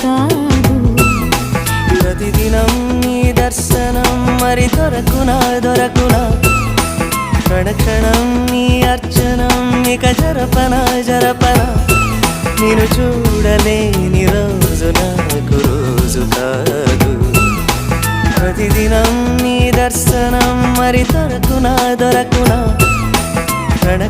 కాదు. ప్రతిదినం నీ దర్శనం మరి దొరకునా దొరకునా, క్షణక్షణం నీ అర్చనం ఇక జరపనా జరపనా, నేను చూడలేని రోజు నాకు రోజు కాదు. ప్రతిదినం నీ దర్శనం మరి దొరకునా దొరకునా, క్షణ